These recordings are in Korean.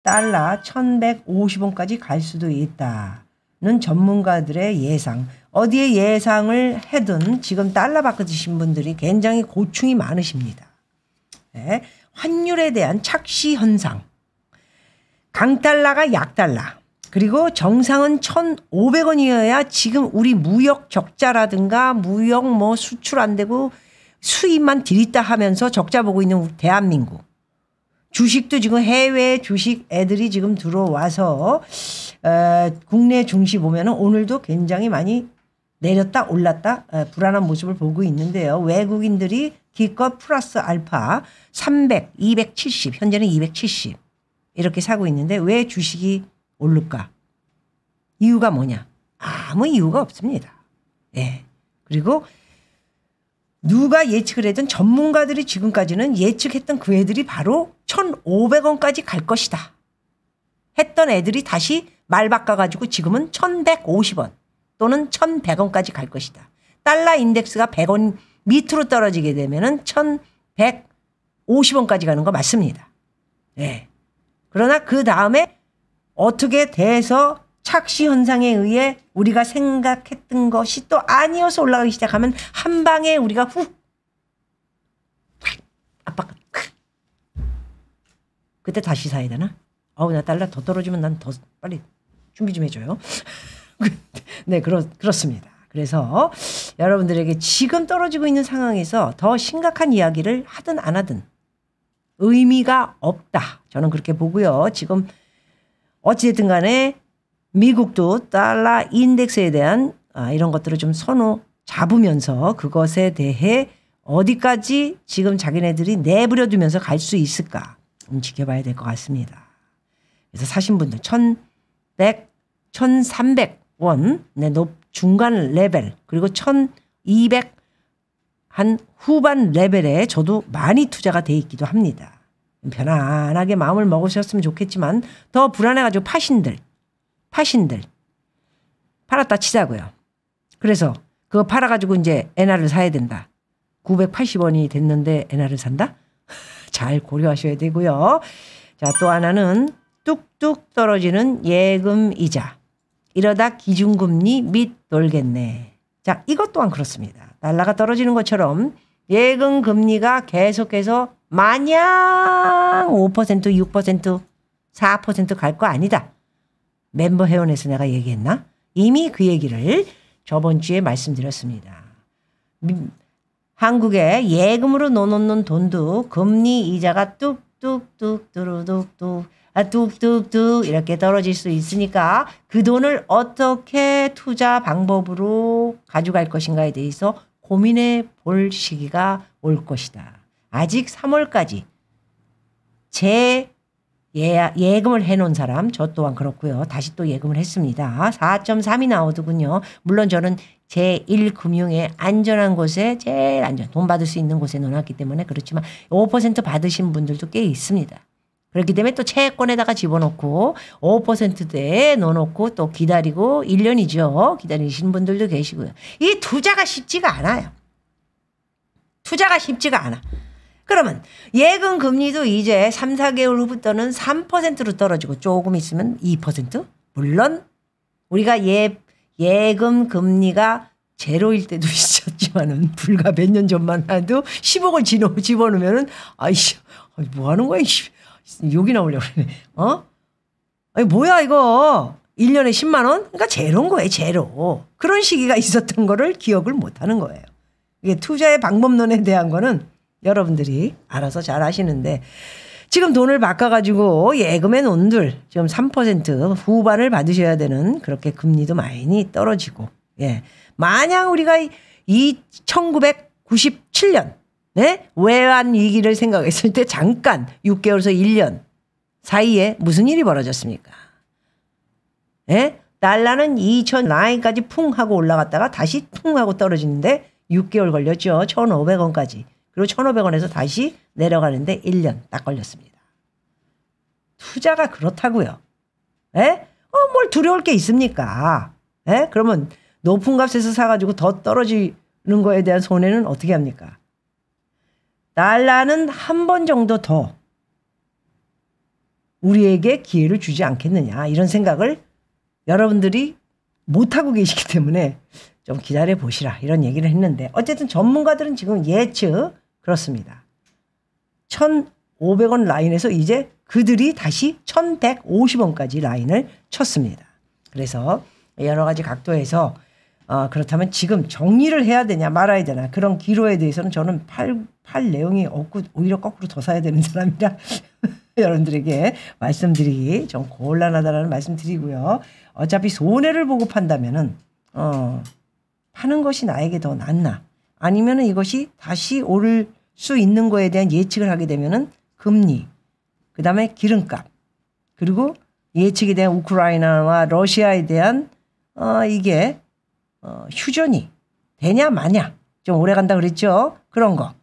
달러 1150원까지 갈 수도 있다는 전문가들의 예상. 어디에 예상을 해든 지금 달러 바꾸신 분들이 굉장히 고충이 많으십니다. 네. 환율에 대한 착시 현상. 강달러가 약달러. 그리고 정상은 1,500원이어야 지금 우리 무역 적자라든가 무역 뭐 수출 안 되고 수입만 들이다 하면서 적자 보고 있는 우리 대한민국. 주식도 지금 해외 주식 애들이 지금 들어와서 국내 증시 보면은 오늘도 굉장히 많이 내렸다 올랐다 불안한 모습을 보고 있는데요. 외국인들이 기껏 플러스 알파 300, 270 현재는 270 이렇게 사고 있는데 왜 주식이 오를까? 이유가 뭐냐? 아무 이유가 없습니다. 예. 그리고 누가 예측을 했든 전문가들이 지금까지는 예측했던 그 애들이 바로 1,500원까지 갈 것이다. 했던 애들이 다시 말 바꿔가지고 지금은 1,150원 또는 1,100원까지 갈 것이다. 달러 인덱스가 100원 밑으로 떨어지게 되면은 1,150원까지 가는 거 맞습니다. 예. 그러나 그 다음에 어떻게 돼서 착시 현상에 의해 우리가 생각했던 것이 또 아니어서 올라가기 시작하면 한 방에 우리가 훅 압박. 그때 다시 사야 되나? 나 달러 더 떨어지면 난 더 빨리 준비 좀 해줘요. 네, 그렇습니다. 그래서 여러분들에게 지금 떨어지고 있는 상황에서 더 심각한 이야기를 하든 안 하든 의미가 없다. 저는 그렇게 보고요. 지금 어찌됐든 간에 미국도 달러 인덱스에 대한 이런 것들을 좀 선호 잡으면서 그것에 대해 어디까지 지금 자기네들이 내버려 두면서 갈 수 있을까 지켜봐야 될 것 같습니다. 그래서 사신 분들 1,100, 1,300원 중간 레벨 그리고 1,200 한 후반 레벨에 저도 많이 투자가 돼 있기도 합니다. 편안하게 마음을 먹으셨으면 좋겠지만 더 불안해가지고 파신들 팔았다 치자고요. 그래서 그거 팔아가지고 이제 엔화를 사야 된다. 980원이 됐는데 엔화를 산다? 잘 고려하셔야 되고요. 자, 또 하나는 뚝뚝 떨어지는 예금 이자. 이러다 기준금리 밑 돌겠네. 자, 이것 또한 그렇습니다. 달러가 떨어지는 것처럼 예금 금리가 계속해서 마냥 5%, 6%, 4% 갈 거 아니다. 멤버 회원에서 내가 얘기했나? 이미 그 얘기를 저번 주에 말씀드렸습니다. 한국에 예금으로 넣어놓는 돈도 금리 이자가 뚝뚝뚝 뚜루뚝뚝 뚝뚝뚝 이렇게 떨어질 수 있으니까 그 돈을 어떻게 투자 방법으로 가져갈 것인가에 대해서 고민해 볼 시기가 올 것이다. 아직 3월까지 예금을 해놓은 사람 저 또한 그렇고요. 다시 또 예금을 했습니다. 4.3이 나오더군요. 물론 저는 제1금융의 안전한 곳에 제일 돈 받을 수 있는 곳에 넣어놨기 때문에 그렇지만 5% 받으신 분들도 꽤 있습니다. 그렇기 때문에 또 채권에다가 집어넣고 5%대에 넣어놓고 또 기다리고 1년이죠. 기다리시는 분들도 계시고요. 이 투자가 쉽지가 않아요. 투자가 쉽지가 않아. 그러면 예금 금리도 이제 3, 4개월 후부터는 3%로 떨어지고 조금 있으면 2%? 물론 우리가 예금 금리가 제로일 때도 있었지만은 불과 몇 년 전만 해도 10억을 집어넣으면은 아이씨 뭐 하는 거야? 욕이 나오려고 그러네. 아니 뭐야 이거 1년에 10만 원? 그러니까 제로인 거예요. 제로. 그런 시기가 있었던 거를 기억을 못 하는 거예요. 이게 투자의 방법론에 대한 거는 여러분들이 알아서 잘 아시는데 지금 돈을 바꿔가지고 예금에 논들 지금 3% 후반을 받으셔야 되는 그렇게 금리도 많이 떨어지고 예. 마냥 우리가 이 1997년 네? 외환 위기를 생각했을 때 잠깐 6개월에서 1년 사이에 무슨 일이 벌어졌습니까? 예? 달러는 2009까지 풍 하고 올라갔다가 다시 풍 하고 떨어지는데 6개월 걸렸죠. 1,500원까지. 그리고 1,500원에서 다시 내려가는데 1년 딱 걸렸습니다. 투자가 그렇다고요. 예? 뭘 두려울 게 있습니까? 예? 그러면 높은 값에서 사가지고 더 떨어지는 거에 대한 손해는 어떻게 합니까? 달러는 한 번 정도 더 우리에게 기회를 주지 않겠느냐 이런 생각을 여러분들이 못하고 계시기 때문에 좀 기다려 보시라 이런 얘기를 했는데 어쨌든 전문가들은 지금 예측 그렇습니다. 1,500원 라인에서 이제 그들이 다시 1,150원까지 라인을 쳤습니다. 그래서 여러 가지 각도에서 그렇다면 지금 정리를 해야 되냐 말아야 되나 그런 기로에 대해서는 저는 팔 내용이 없고 오히려 거꾸로 더 사야 되는 사람이라 여러분들에게 말씀드리기 좀 곤란하다라는 말씀 드리고요. 어차피 손해를 보고 판다면은 파는 것이 나에게 더 낫나 아니면은 이것이 다시 오를 수 있는 거에 대한 예측을 하게 되면은 금리 그다음에 기름값 그리고 예측에 대한 우크라이나와 러시아에 대한 이게 휴전이 되냐 마냐 좀 오래 간다 그랬죠. 그런 거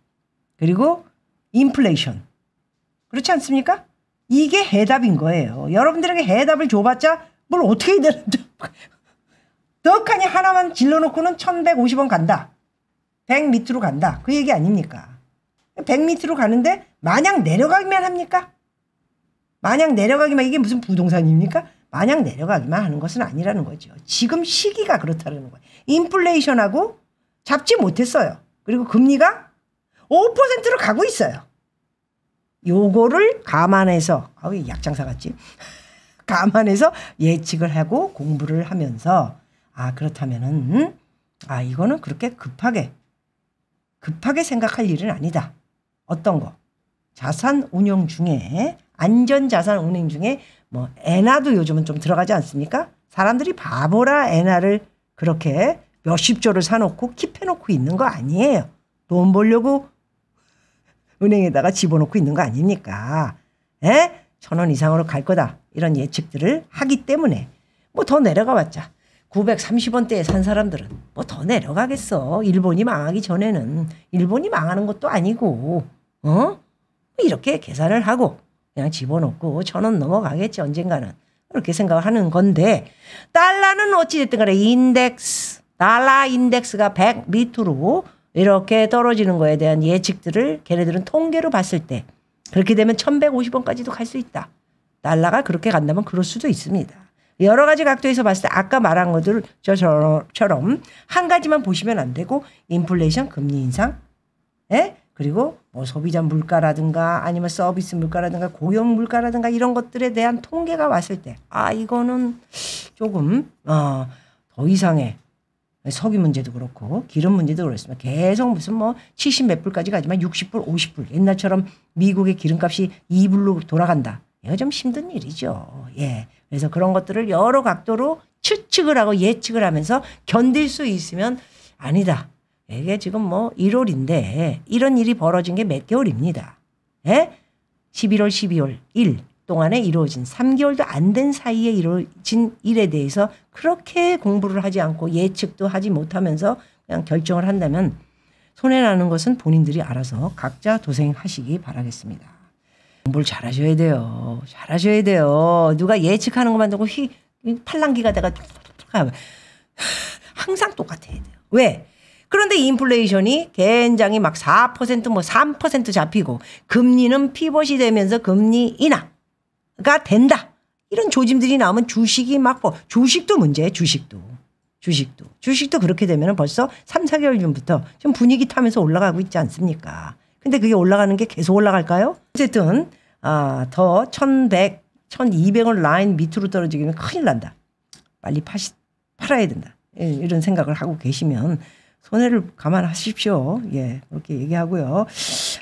그리고 인플레이션 그렇지 않습니까? 이게 해답인 거예요. 여러분들에게 해답을 줘봤자 뭘 어떻게 해야 되는데 떡하니 하나만 질러놓고는 1,150원 간다. 100 밑으로 간다. 그 얘기 아닙니까? 100 밑으로 가는데 마냥 내려가기만 합니까? 마냥 내려가기만 이게 무슨 부동산입니까? 마냥 내려가기만 하는 것은 아니라는 거죠. 지금 시기가 그렇다는 거예요. 인플레이션하고 잡지 못했어요. 그리고 금리가 5%로 가고 있어요. 요거를 감안해서 약장사 같지? 감안해서 예측을 하고 공부를 하면서 그렇다면은 이거는 그렇게 급하게 생각할 일은 아니다. 어떤 거? 자산 운용 중에 안전 자산 운용 중에 뭐 엔화도 요즘은 좀 들어가지 않습니까? 사람들이 바보라 엔화를 그렇게 몇십 조를 사놓고 킵해놓고 있는 거 아니에요. 돈 벌려고 은행에다가 집어넣고 있는 거 아닙니까? 1,000원 이상으로 갈 거다. 이런 예측들을 하기 때문에 뭐 더 내려가봤자 930원대에 산 사람들은 뭐 더 내려가겠어. 일본이 망하기 전에는 일본이 망하는 것도 아니고 이렇게 계산을 하고 그냥 집어넣고 1,000원 넘어가겠지 언젠가는 그렇게 생각하는 건데 달러는 어찌됐든 간에 달러 인덱스가 100 밑으로 이렇게 떨어지는 거에 대한 예측들을 걔네들은 통계로 봤을 때 그렇게 되면 1,150원까지도 갈 수 있다. 달러가 그렇게 간다면 그럴 수도 있습니다. 여러 가지 각도에서 봤을 때 아까 말한 것들처럼 한 가지만 보시면 안 되고 인플레이션 금리 인상 그리고 뭐 소비자 물가라든가 아니면 서비스 물가라든가 고용 물가라든가 이런 것들에 대한 통계가 왔을 때 이거는 조금 더 이상의 석유 문제도 그렇고 기름 문제도 그렇습니다. 계속 무슨 뭐 70 몇 불까지 가지만 60불 50불 옛날처럼 미국의 기름값이 2불로 돌아간다. 이거 좀 힘든 일이죠. 그래서 그런 것들을 여러 각도로 추측을 하고 예측을 하면서 견딜 수 있으면 아니다. 이게 지금 뭐 1월인데 이런 일이 벌어진 게 몇 개월입니다. 11월, 12월 1 동안에 이루어진 3개월도 안 된 사이에 이루어진 일에 대해서 그렇게 공부를 하지 않고 예측도 하지 못하면서 그냥 결정을 한다면 손해나는 것은 본인들이 알아서 각자 도생하시기 바라겠습니다. 공부를 잘하셔야 돼요. 잘하셔야 돼요. 누가 예측하는 것만 듣고 팔랑귀가 내가 항상 똑같아야 돼요. 왜? 그런데 인플레이션이 굉장히 막 4% 뭐 3% 잡히고 금리는 피벗이 되면서 금리 인하가 된다. 이런 조짐들이 나오면 주식이 막 주식도 문제예요. 주식도 그렇게 되면 벌써 3, 4개월 전부터 좀 분위기 타면서 올라가고 있지 않습니까? 근데 그게 올라가는 게 계속 올라갈까요? 어쨌든 더 1,100, 1,200원 라인 밑으로 떨어지면 큰일 난다. 빨리 팔아야 된다. 이런 생각을 하고 계시면 손해를 감안하십시오. 그렇게 얘기하고요.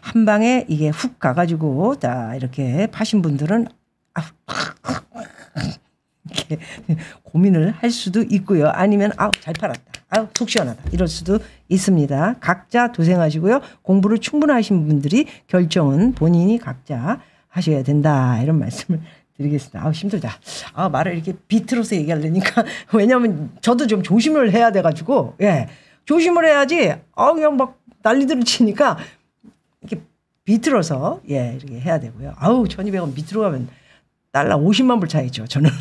한 방에 이게 훅 가가지고 이렇게 파신 분들은 이렇게 고민을 할 수도 있고요. 아니면 잘 팔았다. 속 시원하다. 이럴 수도 있습니다. 각자 도생하시고요. 공부를 충분히 하신 분들이 결정은 본인이 각자 하셔야 된다. 이런 말씀을 드리겠습니다. 힘들다. 말을 이렇게 비틀어서 얘기하려니까 왜냐하면 저도 좀 조심을 해야 돼가지고 조심을 해야지 그냥 막 난리들을 치니까 이렇게 비틀어서 이렇게 해야 되고요. 1,200원 밑으로 가면 달러 50만 불 차이죠. 저는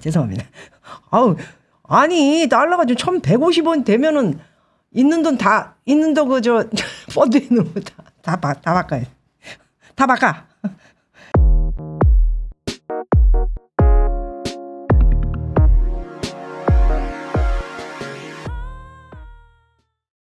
죄송합니다. 아니 달러가 좀 1,150원 되면은 있는 돈 다 있는 돈 펀드에 넣으면 다 바꿔요. 다 바꿔.